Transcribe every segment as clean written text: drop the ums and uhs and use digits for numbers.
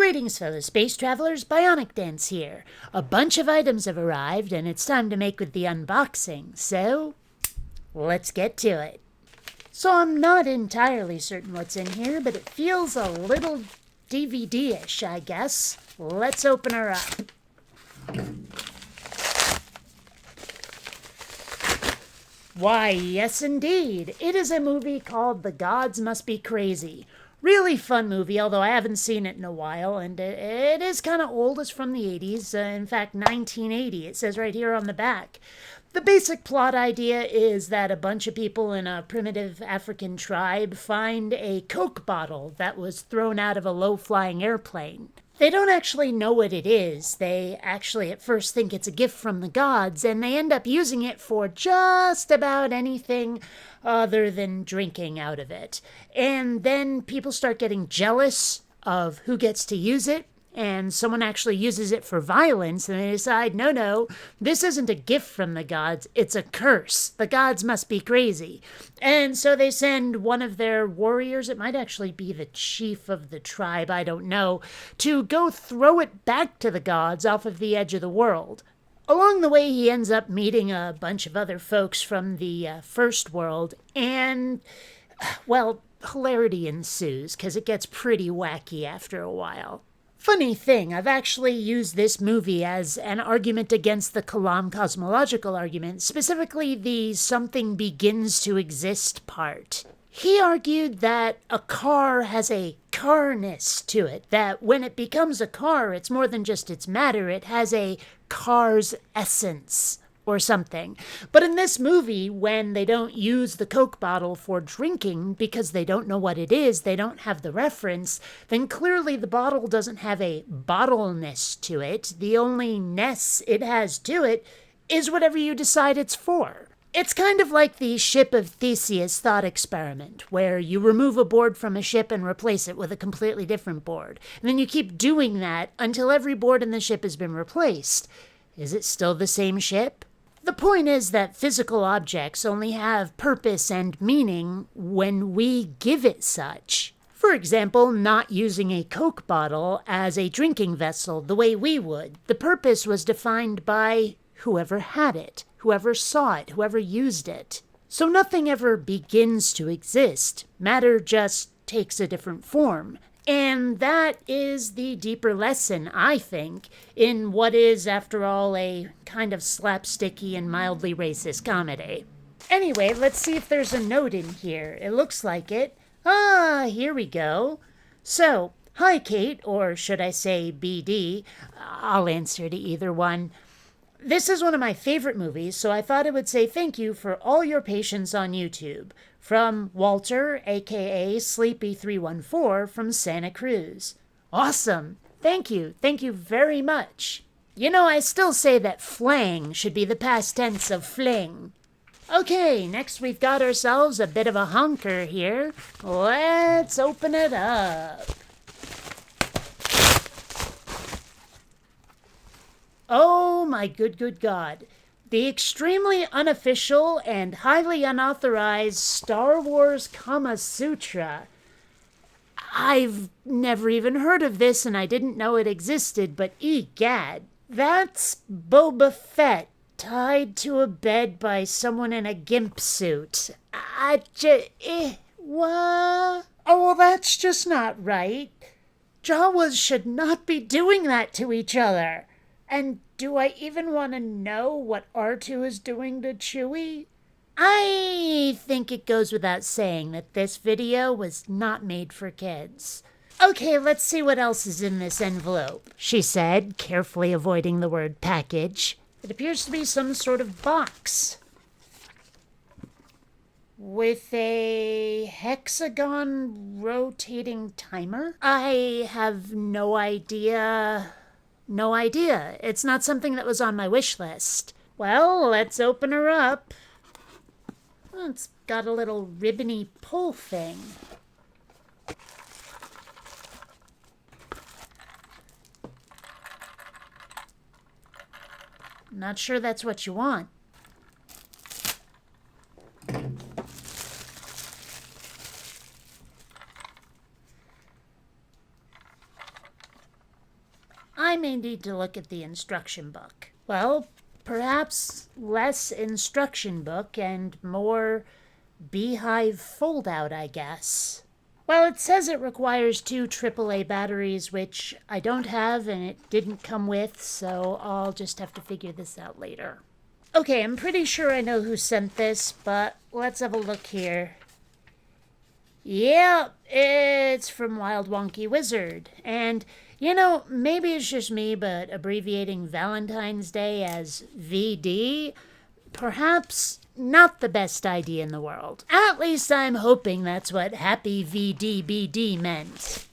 Greetings, fellow space travelers. Bionic Dance here. A bunch of items have arrived, and it's time to make with the unboxing. So, let's get to it. So I'm not entirely certain what's in here, but it feels a little DVD-ish, I guess. Let's open her up. Why, yes indeed. It is a movie called The Gods Must Be Crazy. Really fun movie, although I haven't seen it in a while, and it is kind of old. It's from the 80s, in fact, 1980. It says right here on the back. The basic plot idea is that a bunch of people in a primitive African tribe find a Coke bottle that was thrown out of a low-flying airplane. They don't actually know what it is. They actually at first think it's a gift from the gods, and they end up using it for just about anything other than drinking out of it. And then people start getting jealous of who gets to use it, and someone actually uses it for violence, and they decide, no, this isn't a gift from the gods, it's a curse. The gods must be crazy. And so they send one of their warriors, it might actually be the chief of the tribe, I don't know, to go throw it back to the gods off of the edge of the world. Along the way, he ends up meeting a bunch of other folks from the first world, and, well, hilarity ensues, because it gets pretty wacky after a while. Funny thing, I've actually used this movie as an argument against the Kalam cosmological argument, specifically the something begins to exist part. He argued that a car has a carness to it, that when it becomes a car, it's more than just its matter, it has a car's essence or something. But in this movie, when they don't use the Coke bottle for drinking because they don't know what it is, they don't have the reference, then clearly the bottle doesn't have a bottleness to it. The only ness it has to it is whatever you decide it's for. It's kind of like the ship of Theseus thought experiment, where you remove a board from a ship and replace it with a completely different board. And then you keep doing that until every board in the ship has been replaced. Is it still the same ship? The point is that physical objects only have purpose and meaning when we give it such. For example, not using a Coke bottle as a drinking vessel the way we would. The purpose was defined by whoever had it, whoever saw it, whoever used it. So nothing ever begins to exist. Matter just takes a different form. And that is the deeper lesson, I think, in what is, after all, a kind of slapsticky and mildly racist comedy. Anyway, let's see if there's a note in here. It looks like it. Ah, here we go. So, hi, Kate, or should I say BD? I'll answer to either one. This is one of my favorite movies, so I thought I would say thank you for all your patience on YouTube. From Walter, a.k.a. Sleepy314 from Santa Cruz. Awesome! Thank you. Thank you very much. You know, I still say that flang should be the past tense of fling. Okay, next we've got ourselves a bit of a honker here. Let's open it up. Oh my good God. The extremely unofficial and highly unauthorized Star Wars Kama Sutra. I've never even heard of this and I didn't know it existed, but egad. That's Boba Fett tied to a bed by someone in a gimp suit. What? Oh, well, that's just not right. Jawas should not be doing that to each other. And do I even want to know what R2 is doing to Chewie? I think it goes without saying that this video was not made for kids. Okay, let's see what else is in this envelope, she said, carefully avoiding the word package. It appears to be some sort of box with a hexagon rotating timer. I have no idea. No idea. It's not something that was on my wish list. Well, let's open her up. Oh, it's got a little ribbony pull thing. Not sure that's what you want. may need to look at the instruction book. Well, perhaps less instruction book and more beehive fold-out, I guess. Well, it says it requires 2 AAA batteries, which I don't have and it didn't come with, so I'll just have to figure this out later. Okay, I'm pretty sure I know who sent this, but let's have a look here. Yep, it's from Wild Wonky Wizard. And, you know, maybe it's just me, but abbreviating Valentine's Day as VD, perhaps not the best idea in the world. At least I'm hoping that's what Happy VDBD meant.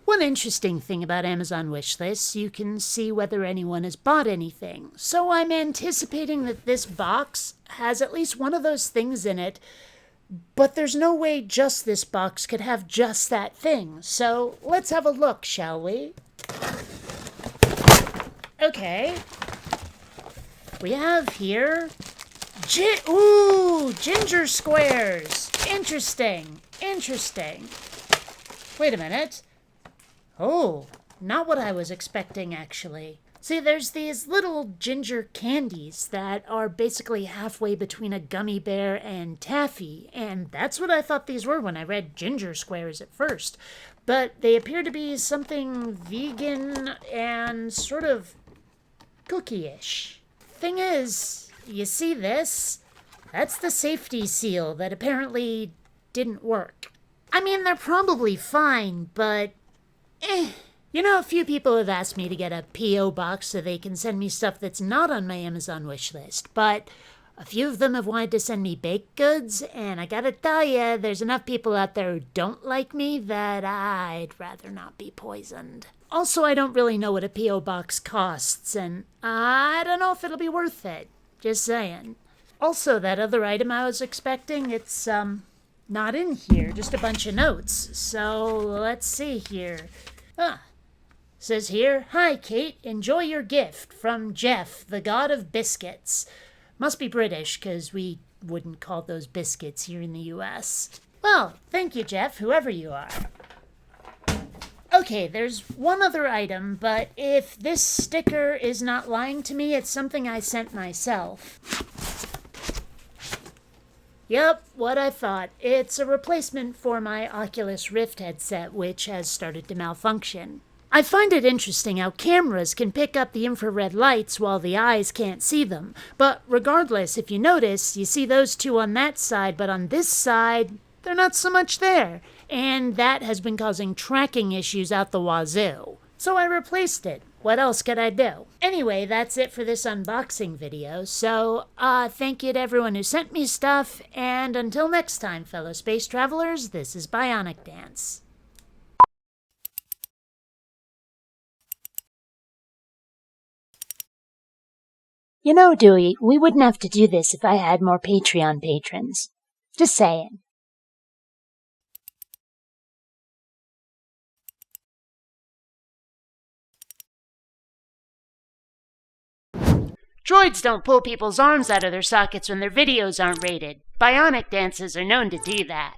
One interesting thing about Amazon wishlists, you can see whether anyone has bought anything. So I'm anticipating that this box has at least one of those things in it, but there's no way just this box could have just that thing. So let's have a look, shall we? Okay. We have here ginger squares. Interesting. Wait a minute. Oh, not what I was expecting, actually. See, there's these little ginger candies that are basically halfway between a gummy bear and taffy, and that's what I thought these were when I read ginger squares at first. But they appear to be something vegan and sort of cookie-ish. Thing is, you see this? That's the safety seal that apparently didn't work. I mean, they're probably fine, but You know, a few people have asked me to get a P.O. box so they can send me stuff that's not on my Amazon wish list, but a few of them have wanted to send me baked goods, and I gotta tell ya, there's enough people out there who don't like me that I'd rather not be poisoned. Also, I don't really know what a P.O. box costs, and I don't know if it'll be worth it. Just saying. Also, that other item I was expecting, it's, not in here, just a bunch of notes. So, let's see here. Says here, "Hi, Kate, enjoy your gift from Jeff, the god of biscuits." Must be British, because we wouldn't call those biscuits here in the U.S. Well, thank you, Jeff, whoever you are. Okay, there's one other item, but if this sticker is not lying to me, it's something I sent myself. Yep, what I thought. It's a replacement for my Oculus Rift headset, which has started to malfunction. I find it interesting how cameras can pick up the infrared lights while the eyes can't see them. But regardless, if you notice, you see those two on that side, but on this side, they're not so much there. And that has been causing tracking issues out the wazoo. So I replaced it. What else could I do? Anyway, that's it for this unboxing video. So, thank you to everyone who sent me stuff. And until next time, fellow space travelers, this is Bionic Dance. You know, Dewey, we wouldn't have to do this if I had more Patreon patrons. Just saying. Droids don't pull people's arms out of their sockets when their videos aren't rated. Bionic dances are known to do that.